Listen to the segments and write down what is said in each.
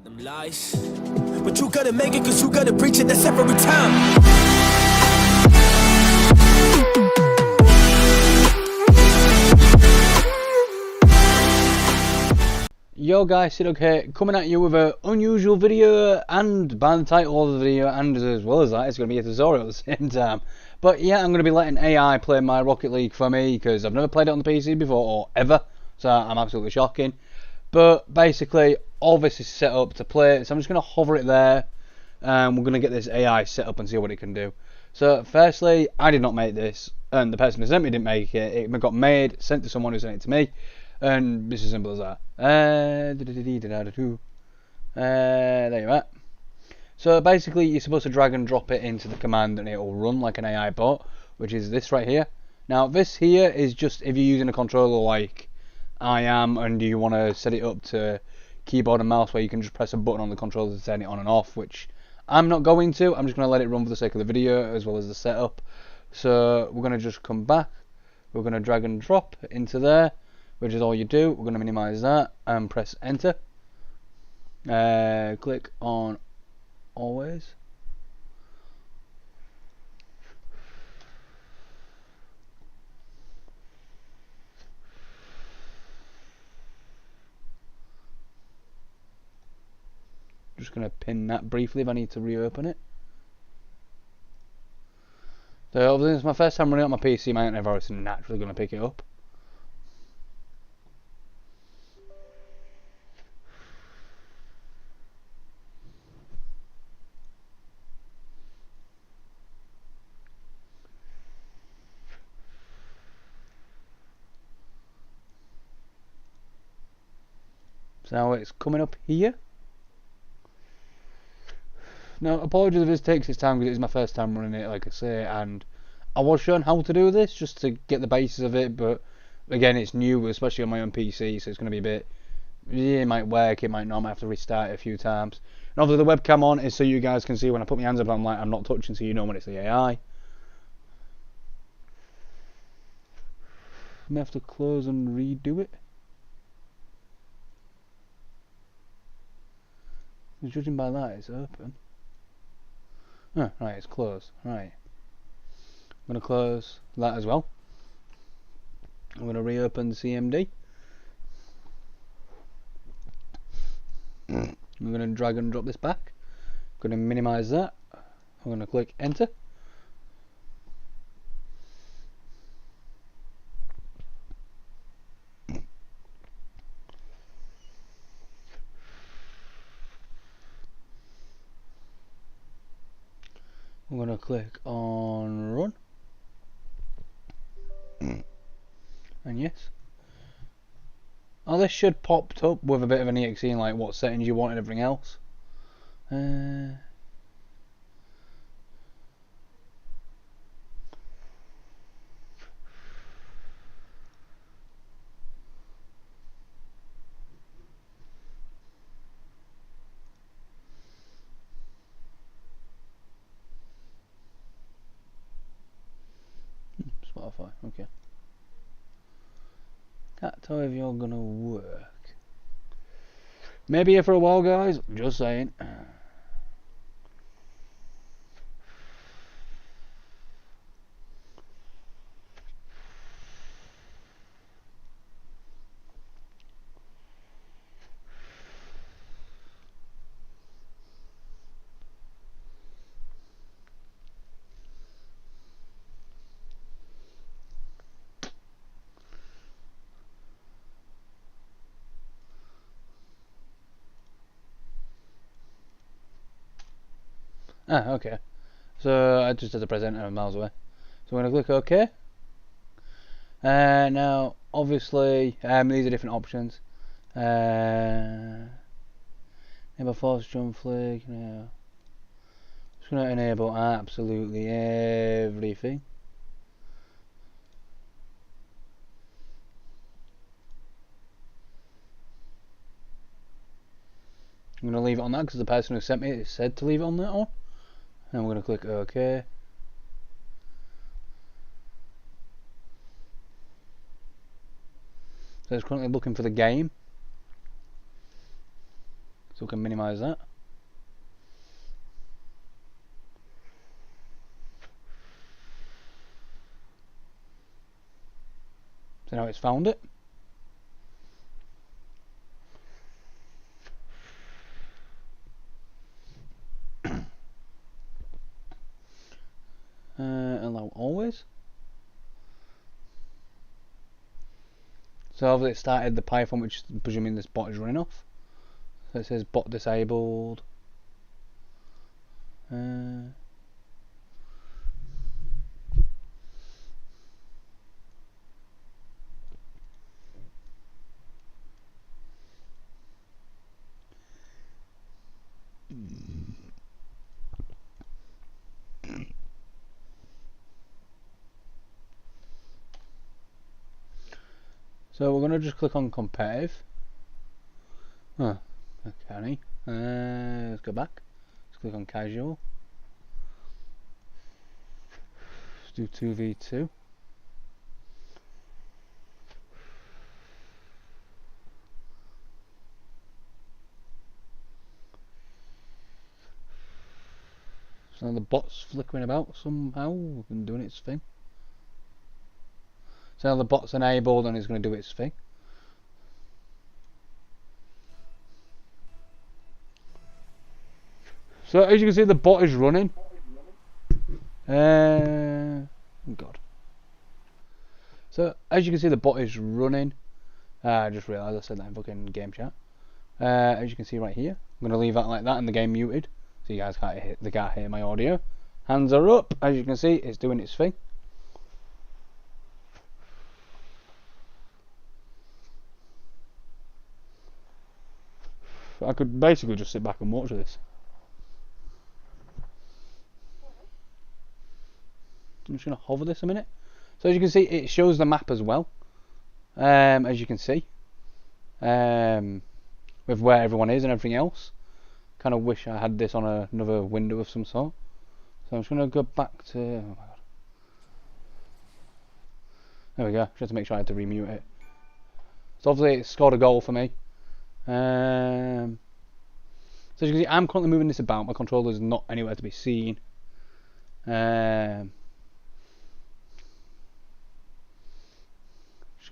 Them lies, but you gotta make it, cause you gotta preach it, that's every time. Yo guys, Sid here, coming at you with an unusual video, and by the title of the video, and as well as that, it's going to be a tutorial at the same time. But yeah, I'm going to be letting AI play my Rocket League for me, because I've never played it on the PC before, or ever, so I'm absolutely shocking. But basically, all this is set up to play it, so I'm just going to hover it there, and we're going to get this AI set up and see what it can do. So firstly, I did not make this, and the person who sent me didn't make it. It got made, sent to someone who sent it to me, and it's as simple as that. There you are. So basically, you're supposed to drag and drop it into the command, and it will run like an AI bot, which is this right here. Now, this here is just if you're using a controller like I am, and you want to set it up to keyboard and mouse, where you can just press a button on the controller to turn it on and off, which I'm not going to. I'm just going to let it run for the sake of the video as well as the setup. So we're going to just come back. We're going to drag and drop into there, which is all you do. We're going to minimize that and press enter. Click on always. Just going to pin that briefly if I need to reopen it. So this is my first time running it on my PC. My antivirus is naturally going to pick it up. So now it's coming up here. Now, apologies if this takes its time, because it is my first time running it, like I say, and I was shown how to do this just to get the basis of it, but again, it's new, especially on my own PC, so it's going to be a bit, yeah, it might work, it might not, I might have to restart it a few times. And obviously the webcam on is so you guys can see when I put my hands up, I'm not touching, so you know when it's the AI. I may have to close and redo it. Judging by that, it's open. Oh, right, it's closed. Right. I'm going to close that as well. I'm going to reopen the CMD. I'm going to drag and drop this back. I'm going to minimize that. I'm going to click enter. I'm going to click on run. And yes. Oh, this should pop up with a bit of an exe and like what settings you want and everything else. Spotify, okay. Can't tell if you're gonna work. Maybe here for a while, guys. Just saying. Ah, okay. So I just had to press enter miles away. So I'm going to click OK. Now, obviously, these are different options. Enable force jump flick. Yeah. Just going to enable absolutely everything. I'm going to leave it on that because the person who sent me it said to leave it on that one. And we're going to click OK. So it's currently looking for the game. So we can minimize that. So now it's found it. Allow always. So obviously it started the Python, which is presuming this bot is running off. So it says bot disabled. So we're going to just click on competitive. Oh, okay. Let's go back. Let's click on casual. Let's do 2v2. So the bot's flickering about somehow and doing its thing. So now the bot's enabled and it's going to do its thing. So as you can see, the bot is running. Oh God. So as you can see, the bot is running. I just realised I said that in fucking game chat. As you can see right here, I'm going to leave that like that and the game muted, so you guys can't hear my audio. Hands are up. As you can see, it's doing its thing. I could basically just sit back and watch this. I'm just going to hover this a minute. So as you can see, it shows the map as well. As you can see, with where everyone is and everything else. Kind of wish I had this on another window of some sort. So I'm just going to go back to. Oh my God. There we go. Just to make sure I had to remute it. So obviously it scored a goal for me. So as you can see, I'm currently moving this about. My controller is not anywhere to be seen. Just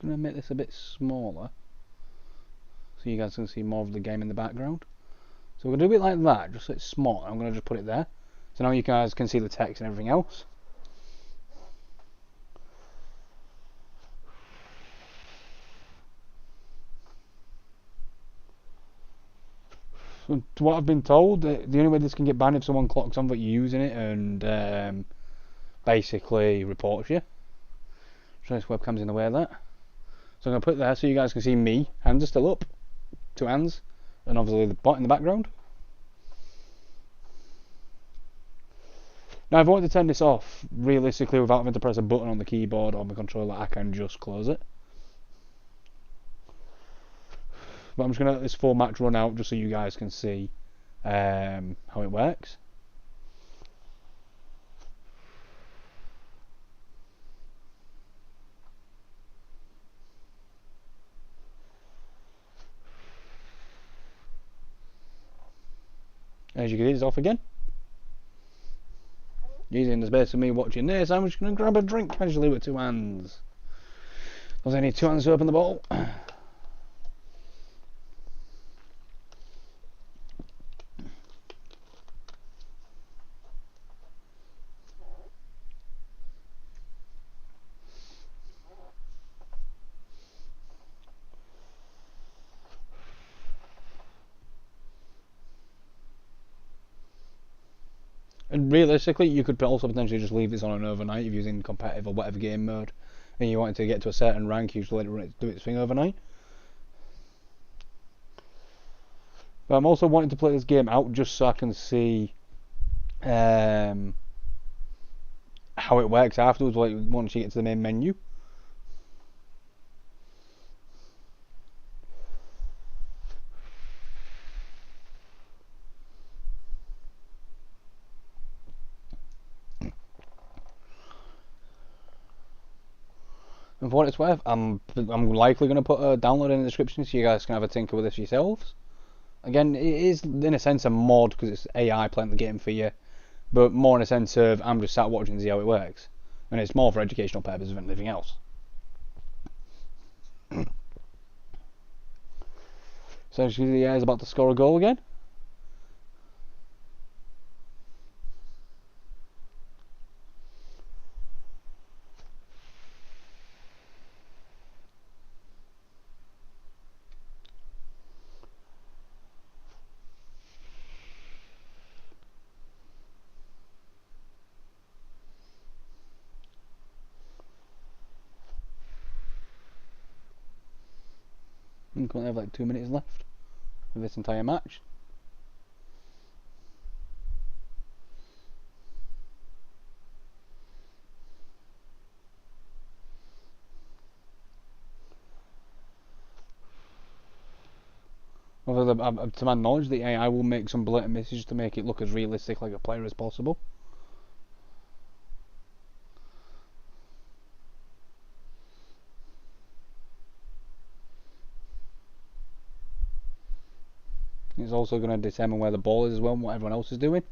going to make this a bit smaller so you guys can see more of the game in the background. So we're going to do it like that, just so it's small. I'm going to just put it there. So now you guys can see the text and everything else. So to what I've been told, the only way this can get banned if someone clocks on that you're using it and basically reports you. So this webcam's in the way of that. So I'm going to put it there so you guys can see me. Hands are still up. 2 hands. And obviously the bot in the background. Now if I want to turn this off, realistically without having to press a button on the keyboard or my controller, I can just close it. But I'm just going to let this full match run out just so you guys can see how it works. As you can see, it's off again. Using the space of me watching this, I'm just going to grab a drink casually with 2 hands. Because I need 2 hands to open the bottle. And realistically, you could also potentially just leave this on an overnight if you're using competitive or whatever game mode, and you wanted to get to a certain rank, you just let it do its thing overnight. But I'm also wanting to play this game out just so I can see how it works afterwards, like once you get to the main menu. And for what it's worth, I'm likely going to put a download in the description so you guys can have a tinker with this yourselves. Again, it is in a sense a mod because it's AI playing the game for you, but more in a sense of I'm just sat watching to see how it works, and it's more for educational purposes than anything else. So the AI is about to score a goal again. We currently have like 2 minutes left of this entire match. Although, to my knowledge, the AI will make some blatant misses to make it look as realistic like a player as possible. It's also going to determine where the ball is as well and what everyone else is doing.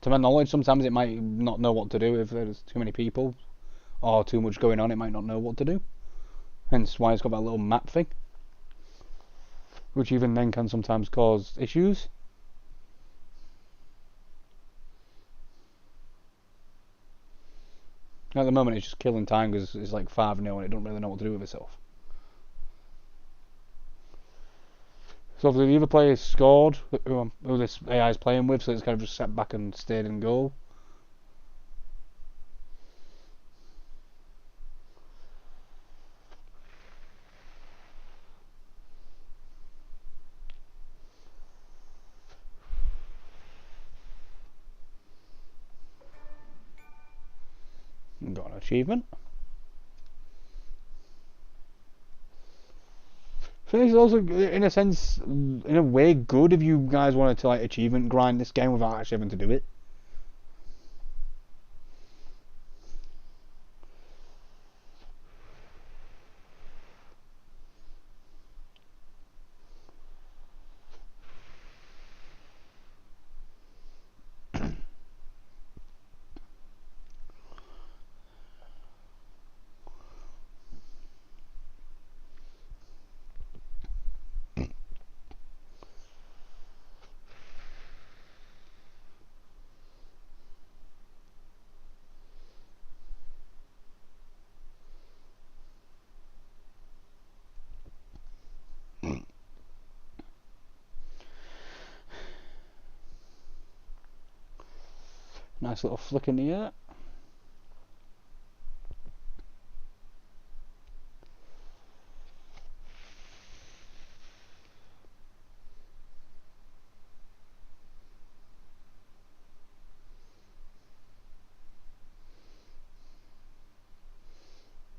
To my knowledge, sometimes it might not know what to do if there's too many people or too much going on. It might not know what to do. Hence why it's got that little map thing, which even then can sometimes cause issues. At the moment, it's just killing time because it's like 5-0 and it don't really know what to do with itself. So if the other player scored, who this AI is playing with, so it's kind of just sat back and stayed in goal. Got an achievement. So it's also, in a sense, in a way, good if you guys wanted to like achievement grind this game without actually having to do it. Nice little flick in the air.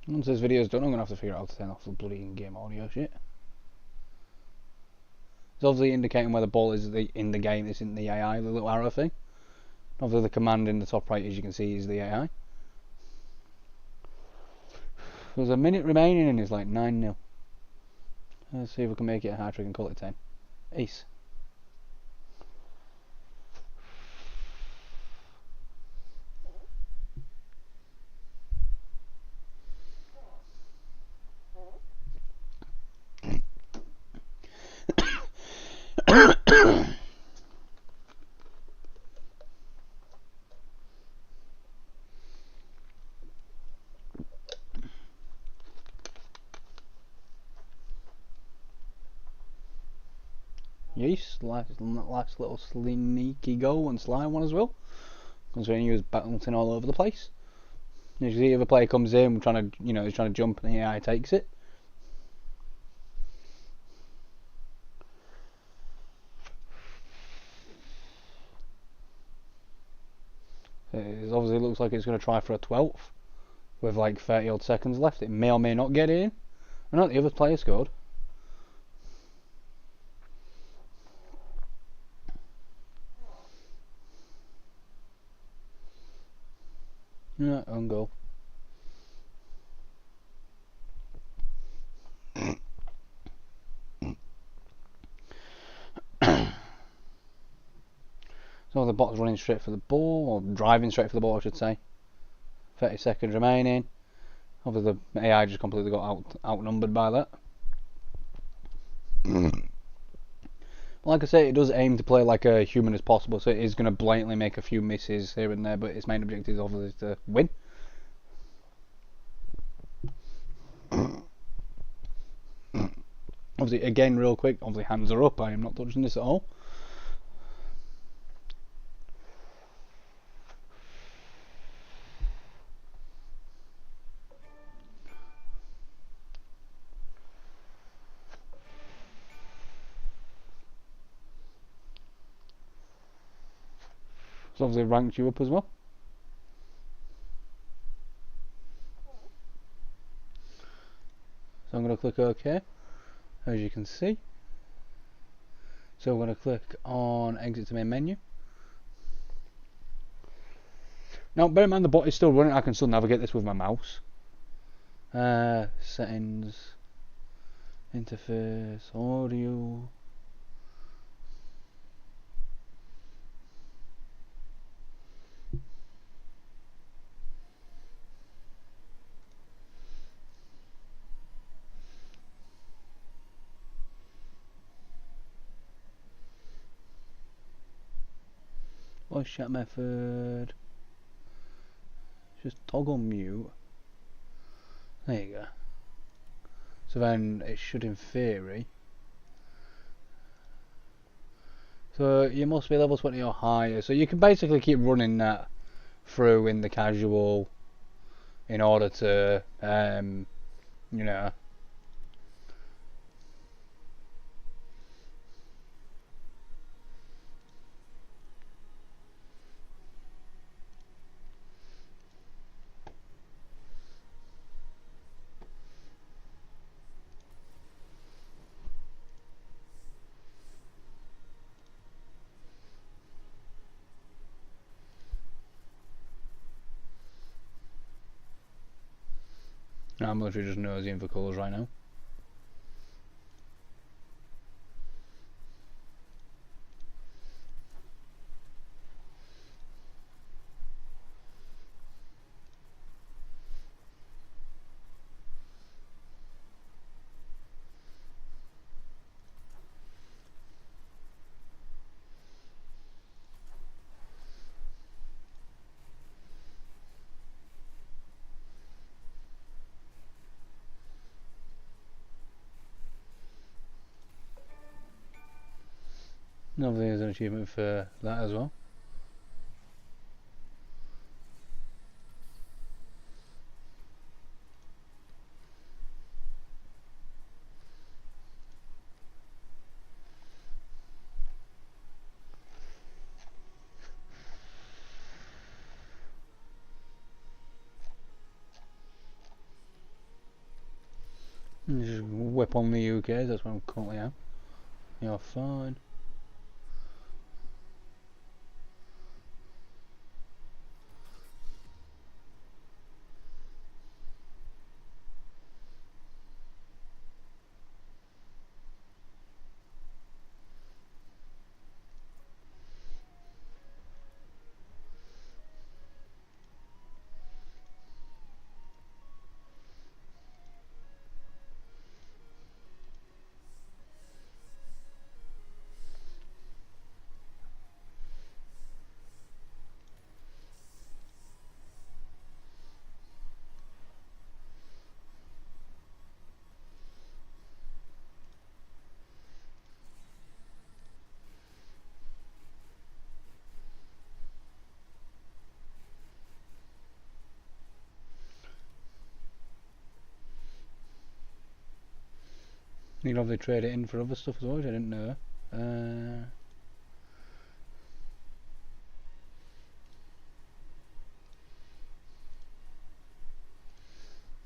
Once this video's done, I'm going to have to figure out how to turn off the bloody in-game audio shit. It's obviously indicating where the ball is in the game. This isn't the AI, the little arrow thing. Obviously the command in the top right, as you can see, is the AI. There's a minute remaining and it's like 9-0. Let's see if we can make it a hat-trick and call it 10. Ace. Yes, last little sneaky goal and sly one as well. Considering he was bouncing all over the place. As you see, the other player comes in, he's trying to jump, and the AI takes it. It obviously looks like it's going to try for a 12th with like 30 odd seconds left. It may or may not get in. I know the other player scored. Yeah, own goal. So the bot's running straight for the ball, or driving straight for the ball I should say. 30 seconds remaining. Obviously the AI just completely got outnumbered by that. Like I say, it does aim to play like a human as possible, so it is going to blatantly make a few misses here and there, but its main objective is obviously to win. Obviously, again, real quick, obviously hands are up, I am not touching this at all. So obviously ranked you up as well. So I'm going to click OK, as you can see. So I'm going to click on exit to main menu. Now bear in mind the bot is still running, I can still navigate this with my mouse. Settings, interface, audio. Voice chat method. Just toggle mute. There you go. So then it should, in theory. So you must be level 20 or higher. So you can basically keep running that through in the casual in order to, you know. I'm literally just nosing for colours right now. Obviously there's an achievement for that as well. Just whip on the UK, that's what I'm currently at. You're fine. You can obviously trade it in for other stuff as well, which I didn't know.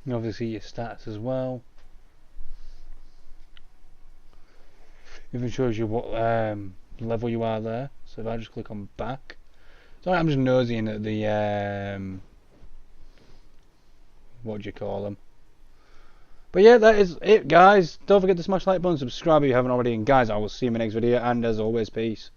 You obviously see your stats as well. It even shows you what level you are there. So if I just click on back. Sorry, I'm just nosying at the what do you call them? But yeah, that is it, guys. Don't forget to smash the like button, subscribe if you haven't already, and guys, I will see you in my next video, and as always, peace.